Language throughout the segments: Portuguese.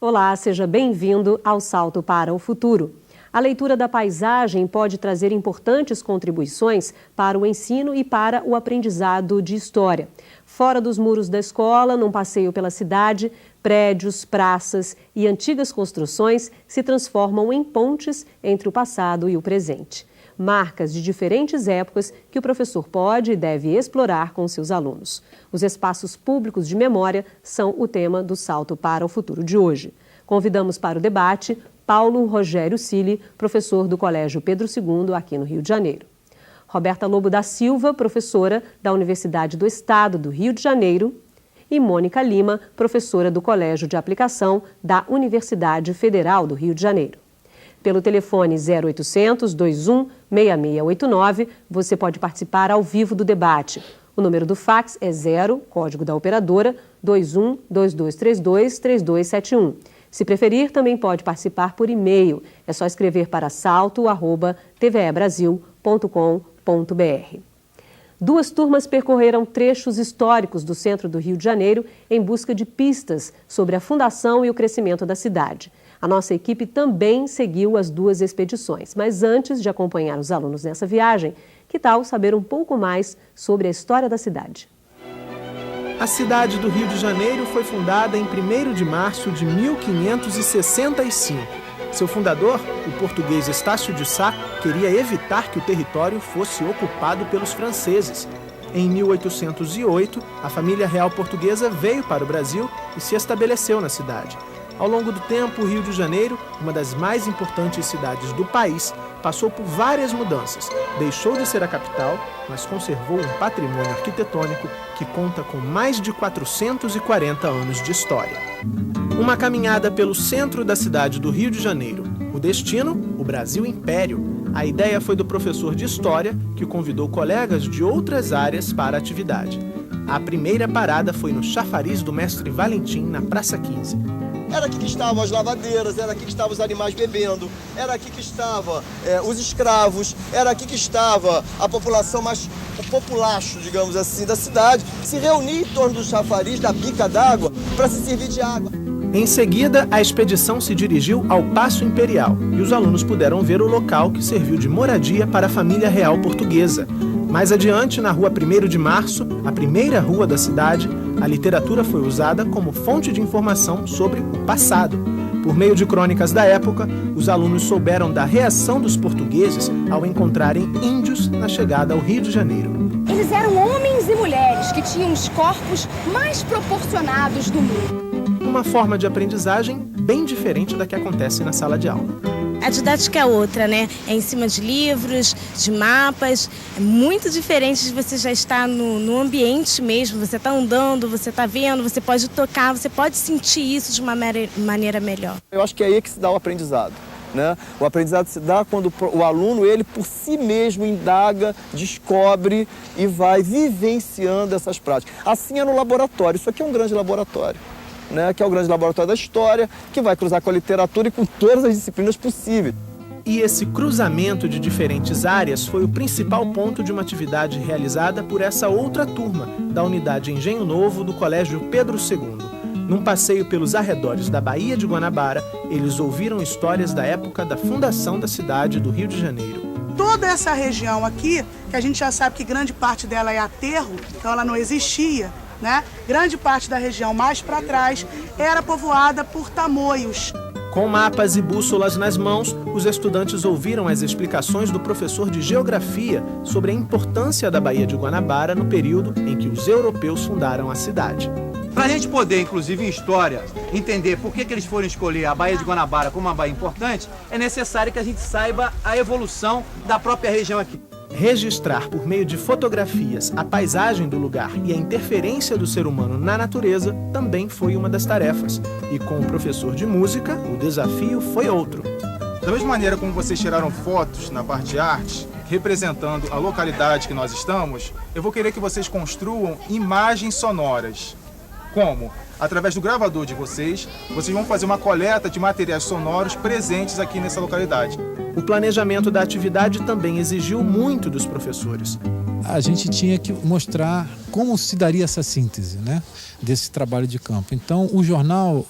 Olá, seja bem-vindo ao Salto para o Futuro. A leitura da paisagem pode trazer importantes contribuições para o ensino e para o aprendizado de história. Fora dos muros da escola, num passeio pela cidade, prédios, praças e antigas construções se transformam em pontes entre o passado e o presente. Marcas de diferentes épocas que o professor pode e deve explorar com seus alunos. Os espaços públicos de memória são o tema do Salto para o Futuro de hoje. Convidamos para o debate Paulo Rogério Cili, professor do Colégio Pedro II, aqui no Rio de Janeiro. Roberta Lobo da Silva, professora da Universidade do Estado do Rio de Janeiro. E Mônica Lima, professora do Colégio de Aplicação da Universidade Federal do Rio de Janeiro. Pelo telefone 0800 21 6689, você pode participar ao vivo do debate. O número do fax é 0, código da operadora, 21 2232 3271. Se preferir, também pode participar por e-mail. É só escrever para salto@tvebrasil.com.br. Duas turmas percorreram trechos históricos do centro do Rio de Janeiro em busca de pistas sobre a fundação e o crescimento da cidade. A nossa equipe também seguiu as duas expedições. Mas antes de acompanhar os alunos nessa viagem, que tal saber um pouco mais sobre a história da cidade? A cidade do Rio de Janeiro foi fundada em 1º de março de 1565. Seu fundador, o português Estácio de Sá, queria evitar que o território fosse ocupado pelos franceses. Em 1808, a família real portuguesa veio para o Brasil e se estabeleceu na cidade. Ao longo do tempo, o Rio de Janeiro, uma das mais importantes cidades do país, passou por várias mudanças. Deixou de ser a capital, mas conservou um patrimônio arquitetônico que conta com mais de 440 anos de história. Uma caminhada pelo centro da cidade do Rio de Janeiro. O destino, o Brasil Império. A ideia foi do professor de História, que convidou colegas de outras áreas para a atividade. A primeira parada foi no chafariz do Mestre Valentim, na Praça 15. Era aqui que estavam as lavadeiras, era aqui que estavam os animais bebendo, era aqui que estavam os escravos, era aqui que estava a população mais, o populacho, digamos assim, da cidade, se reunia em torno do chafariz, da bica d'água, para se servir de água. Em seguida, a expedição se dirigiu ao Paço Imperial e os alunos puderam ver o local que serviu de moradia para a família real portuguesa. Mais adiante, na rua 1º de Março, a primeira rua da cidade, a literatura foi usada como fonte de informação sobre o passado. Por meio de crônicas da época, os alunos souberam da reação dos portugueses ao encontrarem índios na chegada ao Rio de Janeiro. Eles eram homens e mulheres que tinham os corpos mais proporcionados do mundo. Uma forma de aprendizagem bem diferente da que acontece na sala de aula. A didática é outra, né? É em cima de livros, de mapas. É muito diferente de você já estar no ambiente mesmo. Você está andando, você está vendo, você pode tocar, você pode sentir isso de uma maneira melhor. Eu acho que é aí que se dá o aprendizado, né? O aprendizado se dá quando o aluno, ele por si mesmo indaga, descobre e vai vivenciando essas práticas. Assim é no laboratório. Isso aqui é um grande laboratório, né, que é o grande laboratório da história, que vai cruzar com a literatura e com todas as disciplinas possíveis. E esse cruzamento de diferentes áreas foi o principal ponto de uma atividade realizada por essa outra turma da Unidade Engenho Novo do Colégio Pedro II. Num passeio pelos arredores da Baía de Guanabara, eles ouviram histórias da época da fundação da cidade do Rio de Janeiro. Toda essa região aqui, que a gente já sabe que grande parte dela é aterro, então ela não existia, né? Grande parte da região mais para trás era povoada por tamoios. Com mapas e bússolas nas mãos, os estudantes ouviram as explicações do professor de Geografia sobre a importância da Baía de Guanabara no período em que os europeus fundaram a cidade. Para a gente poder, inclusive em história, entender por que eles foram escolher a Baía de Guanabara como uma baía importante, é necessário que a gente saiba a evolução da própria região aqui. Registrar por meio de fotografias a paisagem do lugar e a interferência do ser humano na natureza também foi uma das tarefas. E com o professor de música, o desafio foi outro. Da mesma maneira como vocês tiraram fotos na parte de arte, representando a localidade que nós estamos, eu vou querer que vocês construam imagens sonoras. Como? Através do gravador de vocês vão fazer uma coleta de materiais sonoros presentes aqui nessa localidade. O planejamento da atividade também exigiu muito dos professores. a gente tinha que mostrar como se daria essa síntese, né, desse trabalho de campo. Então, o jornal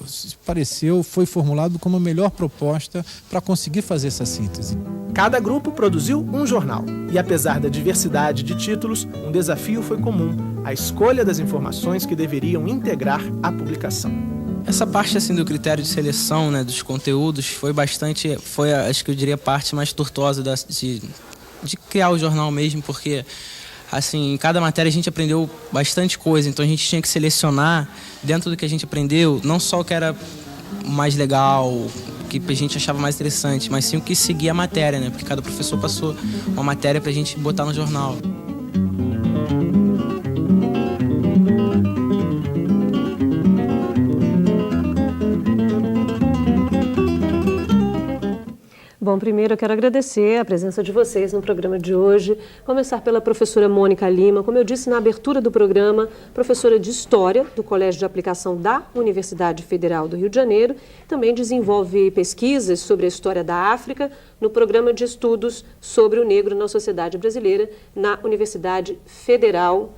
foi formulado como a melhor proposta para conseguir fazer essa síntese. Cada grupo produziu um jornal e, apesar da diversidade de títulos, um desafio foi comum: a escolha das informações que deveriam integrar a publicação. Essa parte assim do critério de seleção, né, dos conteúdos foi acho que eu diria a parte mais tortuosa de criar o jornal mesmo, porque assim, em cada matéria a gente aprendeu bastante coisa, então a gente tinha que selecionar dentro do que a gente aprendeu, não só o que era mais legal, que a gente achava mais interessante, mas sim o que seguia a matéria, né, porque cada professor passou uma matéria pra gente botar no jornal. Bom, primeiro eu quero agradecer a presença de vocês no programa de hoje. Começar pela professora Mônica Lima, como eu disse na abertura do programa, professora de História do Colégio de Aplicação da Universidade Federal do Rio de Janeiro. Também desenvolve pesquisas sobre a história da África no programa de estudos sobre o negro na sociedade brasileira na Universidade Federal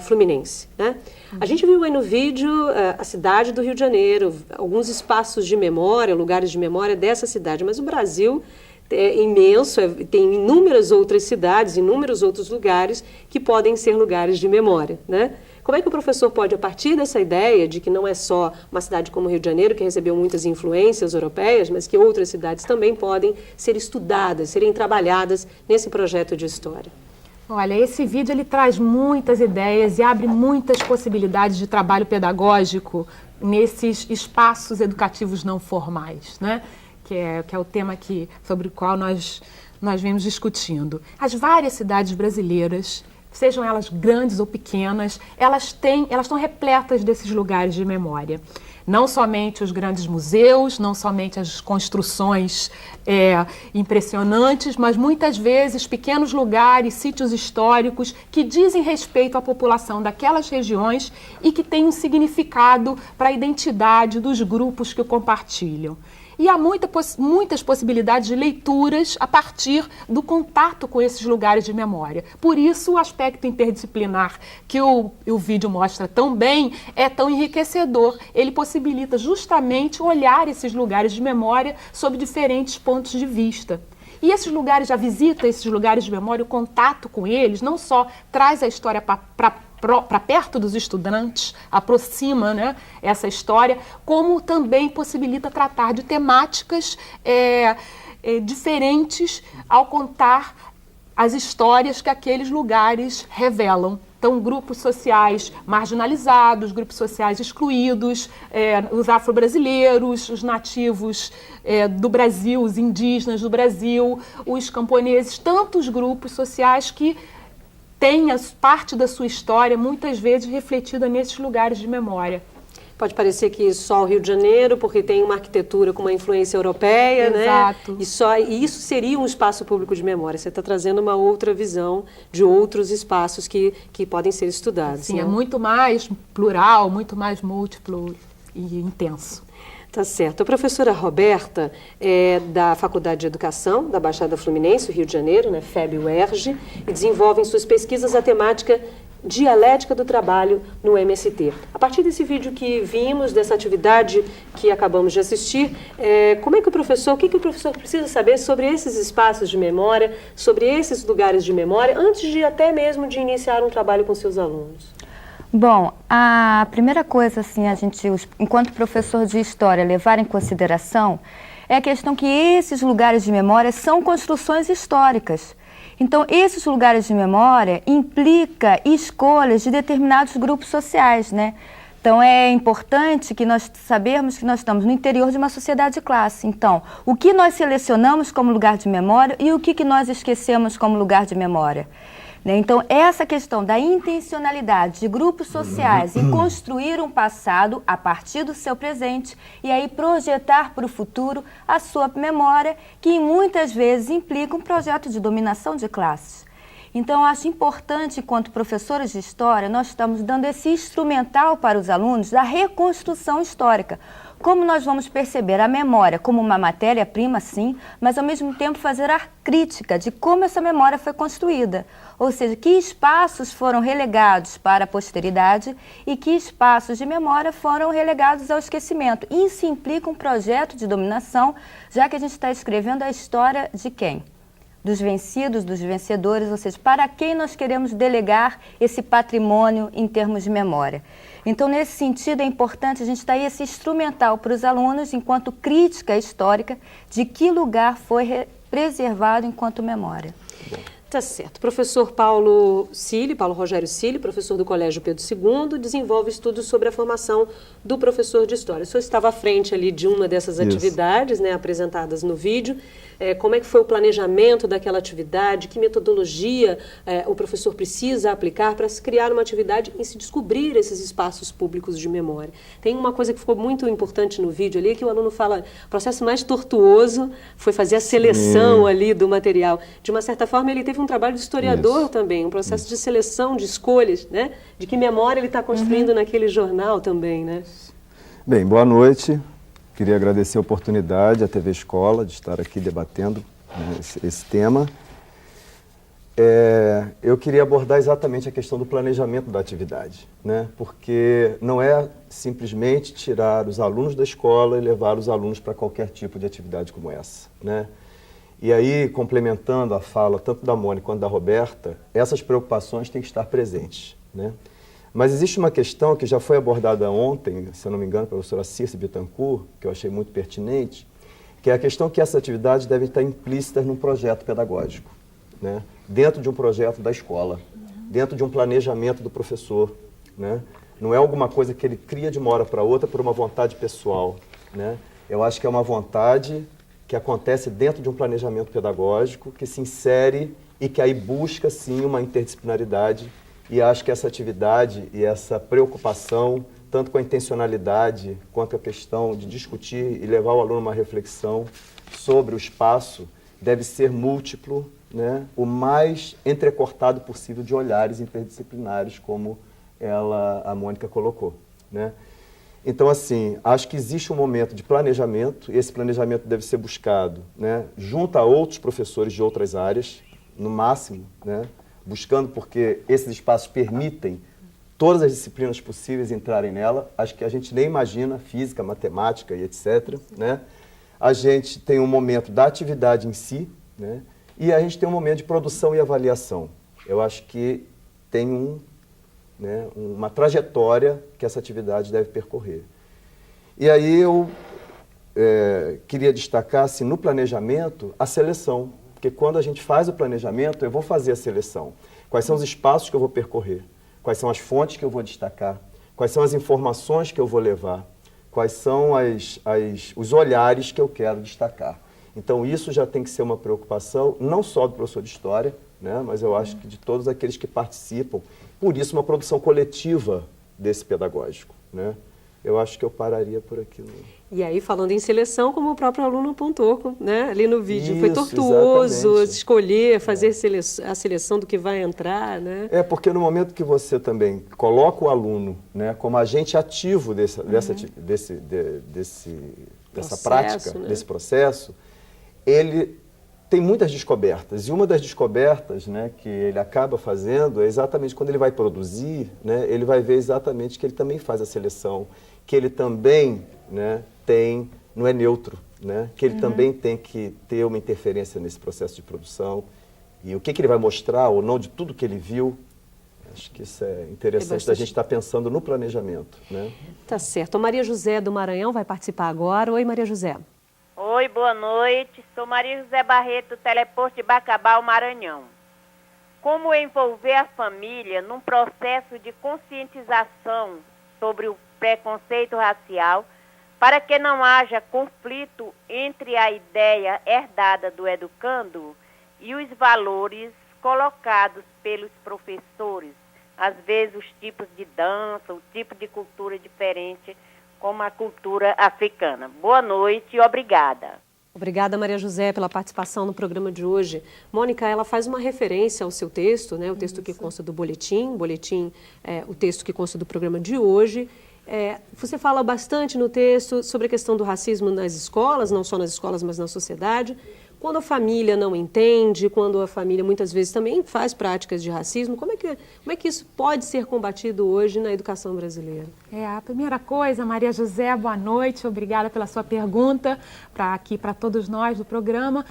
Fluminense, né? A gente viu aí no vídeo a cidade do Rio de Janeiro, alguns espaços de memória, lugares de memória dessa cidade, mas o Brasil é imenso, tem inúmeras outras cidades, inúmeros outros lugares que podem ser lugares de memória, né? Como é que o professor pode, a partir dessa ideia de que não é só uma cidade como o Rio de Janeiro, que recebeu muitas influências europeias, mas que outras cidades também podem ser estudadas, serem trabalhadas nesse projeto de história? Olha, esse vídeo ele traz muitas ideias e abre muitas possibilidades de trabalho pedagógico nesses espaços educativos não formais, né? Que é o tema sobre o qual nós vemos discutindo. As várias cidades brasileiras, sejam elas grandes ou pequenas, elas estão repletas desses lugares de memória. Não somente os grandes museus, não somente as construções impressionantes, mas muitas vezes pequenos lugares, sítios históricos que dizem respeito à população daquelas regiões e que têm um significado para a identidade dos grupos que o compartilham. E há muitas possibilidades de leituras a partir do contato com esses lugares de memória. Por isso, o aspecto interdisciplinar que o vídeo mostra tão bem é tão enriquecedor. Ele possibilita justamente olhar esses lugares de memória sob diferentes pontos de vista. E esses lugares, a visita a esses lugares de memória, o contato com eles, não só traz a história para perto dos estudantes, aproxima, né, essa história, como também possibilita tratar de temáticas diferentes ao contar as histórias que aqueles lugares revelam. Então, grupos sociais marginalizados, grupos sociais excluídos, os afro-brasileiros, os nativos do Brasil, os indígenas do Brasil, os camponeses, tantos grupos sociais que têm parte da sua história muitas vezes refletida nesses lugares de memória. Pode parecer que só o Rio de Janeiro, porque tem uma arquitetura com uma influência europeia, Exato. Né? E isso seria um espaço público de memória. Você está trazendo uma outra visão de outros espaços que podem ser estudados. Sim, né? É muito mais plural, muito mais múltiplo e intenso. Tá certo. A professora Roberta é da Faculdade de Educação da Baixada Fluminense, Rio de Janeiro, né, FEB-UERJ, e desenvolve em suas pesquisas a temática dialética do trabalho no MST. A partir desse vídeo que vimos, dessa atividade que acabamos de assistir, o que o professor precisa saber sobre esses espaços de memória, sobre esses lugares de memória, antes de até mesmo de iniciar um trabalho com seus alunos? Bom, a primeira coisa, assim, enquanto professor de história, levar em consideração é a questão que esses lugares de memória são construções históricas. Então, esses lugares de memória implicam escolhas de determinados grupos sociais, né? Então, é importante que nós sabermos que nós estamos no interior de uma sociedade de classe. Então, o que nós selecionamos como lugar de memória e o que nós esquecemos como lugar de memória. Então, essa questão da intencionalidade de grupos sociais em construir um passado a partir do seu presente e aí projetar para o futuro a sua memória, que muitas vezes implica um projeto de dominação de classes. Então, eu acho importante, enquanto professores de história, nós estamos dando esse instrumental para os alunos da reconstrução histórica. como nós vamos perceber a memória como uma matéria-prima, sim, mas ao mesmo tempo fazer a crítica de como essa memória foi construída. Ou seja, que espaços foram relegados para a posteridade e que espaços de memória foram relegados ao esquecimento. Isso implica um projeto de dominação, já que a gente está escrevendo a história de quem? Dos vencidos, dos vencedores, ou seja, para quem nós queremos delegar esse patrimônio em termos de memória. Então, nesse sentido, é importante a gente dar esse instrumental para os alunos, enquanto crítica histórica, de que lugar foi preservado enquanto memória. Tá certo. Professor Paulo Rogério Cili, professor do Colégio Pedro II, desenvolve estudos sobre a formação do professor de História. O senhor estava à frente ali de uma dessas atividades, né, apresentadas no vídeo. Como é que foi o planejamento daquela atividade? Que metodologia o professor precisa aplicar para se criar uma atividade e se descobrir esses espaços públicos de memória? Tem uma coisa que ficou muito importante no vídeo ali, que o aluno fala, o processo mais tortuoso foi fazer a seleção ali do material. De uma certa forma, ele teve um trabalho de historiador também, um processo de seleção, de escolhas, né? De que memória ele está construindo naquele jornal também, né? Bem, boa noite. Queria agradecer a oportunidade à TV Escola de estar aqui debatendo, né, esse tema. Eu queria abordar exatamente a questão do planejamento da atividade, né? Porque não é simplesmente tirar os alunos da escola e levar os alunos para qualquer tipo de atividade como essa, né? E aí, complementando a fala tanto da Mônica quanto da Roberta, essas preocupações têm que estar presentes, né? Mas existe uma questão que já foi abordada ontem, se eu não me engano, pela professora Circe Bittencourt, que eu achei muito pertinente, que é a questão que essas atividades devem estar implícitas num projeto pedagógico, né? Dentro de um projeto da escola, dentro de um planejamento do professor, né? Não é alguma coisa que ele cria de uma hora para outra por uma vontade pessoal, né? Eu acho que é uma vontade que acontece dentro de um planejamento pedagógico, que se insere e que aí busca, sim, uma interdisciplinaridade. E acho que essa atividade e essa preocupação, tanto com a intencionalidade, quanto a questão de discutir e levar o aluno a uma reflexão sobre o espaço, deve ser múltiplo, né? O mais entrecortado possível de olhares interdisciplinares, como a Mônica colocou, né? Então, assim, acho que existe um momento de planejamento, e esse planejamento deve ser buscado, né, junto a outros professores de outras áreas, no máximo, né? Buscando porque esses espaços permitem todas as disciplinas possíveis entrarem nela. Acho que a gente nem imagina, física, matemática e etc., né? A gente tem um momento da atividade em si, né? E a gente tem um momento de produção e avaliação. Eu acho que tem uma trajetória que essa atividade deve percorrer. E aí eu queria destacar, assim, no planejamento, a seleção. Porque quando a gente faz o planejamento, eu vou fazer a seleção. Quais são os espaços que eu vou percorrer? Quais são as fontes que eu vou destacar? Quais são as informações que eu vou levar? Quais são os olhares que eu quero destacar? Então, isso já tem que ser uma preocupação, não só do professor de História, né, mas eu acho que de todos aqueles que participam. Por isso, uma produção coletiva desse pedagógico, né? Eu acho que eu pararia por aqui. E aí, falando em seleção, como o próprio aluno apontou, né, ali no vídeo, foi tortuoso escolher, fazer a seleção do que vai entrar, né? Porque no momento que você também coloca o aluno, né, como agente ativo dessa prática, né, desse processo, ele tem muitas descobertas. E uma das descobertas, né, que ele acaba fazendo é exatamente quando ele vai produzir, né, ele vai ver exatamente que ele também faz a seleção, que ele também, né, não é neutro, né, que ele também tem que ter uma interferência nesse processo de produção. E o que ele vai mostrar ou não de tudo que ele viu, acho que isso é interessante da gente estar pensando no planejamento, né? Tá certo. A Maria José do Maranhão vai participar agora. Oi, Maria José. Oi, boa noite. Sou Maria José Barreto, do Teleposto de Bacabal, Maranhão. Como envolver a família num processo de conscientização sobre o preconceito racial para que não haja conflito entre a ideia herdada do educando e os valores colocados pelos professores, às vezes os tipos de dança, o tipo de cultura diferente, como a cultura africana. Boa noite e obrigada. Obrigada, Maria José, pela participação no programa de hoje. Mônica, ela faz uma referência ao seu texto, né? O texto que consta do boletim, o texto que consta do programa de hoje. Você fala bastante no texto sobre a questão do racismo nas escolas, não só nas escolas, mas na sociedade. Quando a família não entende, quando a família muitas vezes também faz práticas de racismo, como é que isso pode ser combatido hoje na educação brasileira? A primeira coisa, Maria José, boa noite, obrigada pela sua pergunta, aqui para todos nós do programa.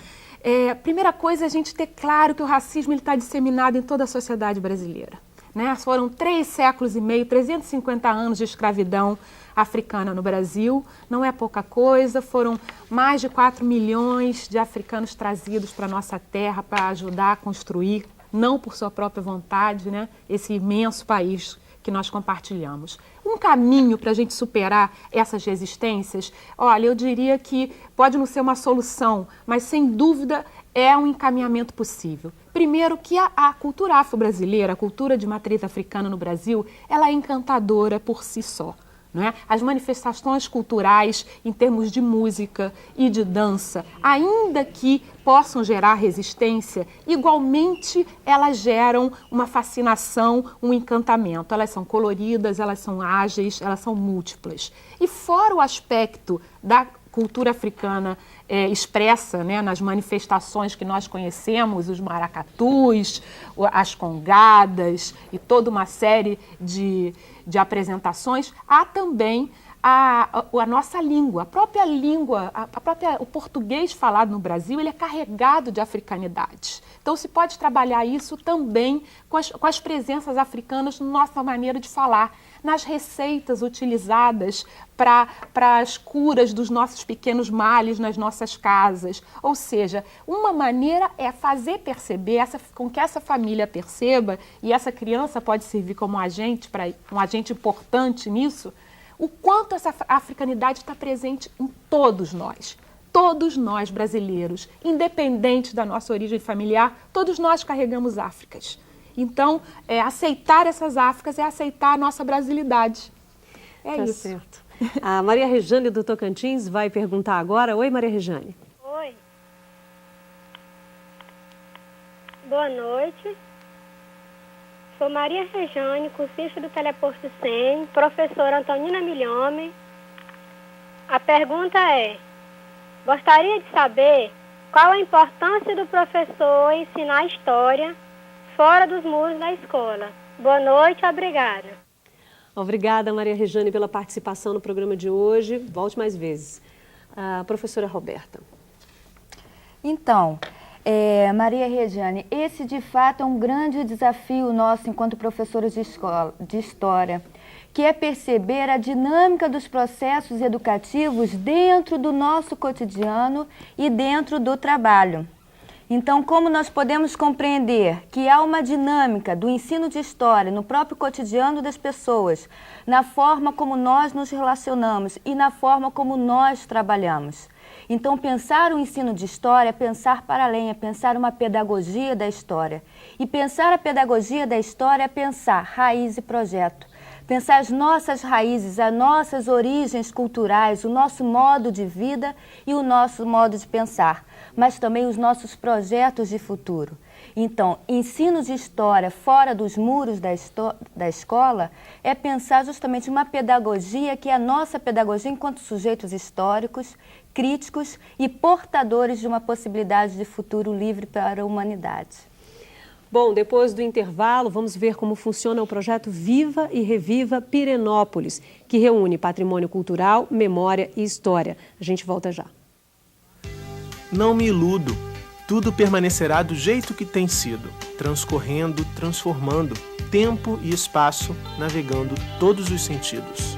Primeira coisa é a gente ter claro que o racismo está disseminado em toda a sociedade brasileira. Né? Foram 3 séculos e meio, 350 anos de escravidão africana no Brasil, não é pouca coisa, foram mais de 4 milhões de africanos trazidos para a nossa terra para ajudar a construir, não por sua própria vontade, né, esse imenso país que nós compartilhamos. Um caminho para a gente superar essas resistências, olha, eu diria que pode não ser uma solução, mas sem dúvida é um encaminhamento possível. Primeiro que a cultura afro-brasileira, a cultura de matriz africana no Brasil, ela é encantadora por si só. Né? As manifestações culturais em termos de música e de dança, ainda que possam gerar resistência, igualmente elas geram uma fascinação, um encantamento. Elas são coloridas, elas são ágeis, elas são múltiplas. E fora o aspecto da cultura africana expressa, né, nas manifestações que nós conhecemos, os maracatus, as congadas e toda uma série de apresentações, há também a nossa língua, o português falado no Brasil, ele é carregado de africanidade. Então se pode trabalhar isso também com as presenças africanas na nossa maneira de falar, nas receitas utilizadas para as curas dos nossos pequenos males nas nossas casas. Ou seja, uma maneira é fazer perceber, com que essa família perceba, e essa criança pode servir como um agente importante nisso, o quanto essa africanidade está presente em todos nós brasileiros, independente da nossa origem familiar, todos nós carregamos Áfricas. Então, aceitar essas Áfricas é aceitar a nossa brasilidade. Tá isso. Certo. A Maria Rejane do Tocantins vai perguntar agora. Oi, Maria Rejane. Oi. Boa noite. Sou Maria Rejane, cursista do Teleposto 100, professora Antonina Milhomem. A pergunta é: gostaria de saber qual a importância do professor ensinar história fora dos muros da escola. Boa noite, obrigada. Obrigada, Maria Rejane, pela participação no programa de hoje. Volte mais vezes. A professora Roberta. Então, Maria Rejane, esse de fato é um grande desafio nosso enquanto professores de história, que é perceber a dinâmica dos processos educativos dentro do nosso cotidiano e dentro do trabalho. Então, como nós podemos compreender que há uma dinâmica do ensino de história no próprio cotidiano das pessoas, na forma como nós nos relacionamos e na forma como nós trabalhamos. Então, pensar o ensino de história é pensar para além, é pensar uma pedagogia da história. E pensar a pedagogia da história é pensar raiz e projeto. Pensar as nossas raízes, as nossas origens culturais, o nosso modo de vida e o nosso modo de pensar, mas também os nossos projetos de futuro. Então, ensino de história fora dos muros da escola é pensar justamente uma pedagogia que é a nossa pedagogia enquanto sujeitos históricos, críticos e portadores de uma possibilidade de futuro livre para a humanidade. Bom, depois do intervalo, vamos ver como funciona o projeto Viva e Reviva Pirenópolis, que reúne patrimônio cultural, memória e história. A gente volta já. Não me iludo. Tudo permanecerá do jeito que tem sido, transcorrendo, transformando, tempo e espaço, navegando todos os sentidos.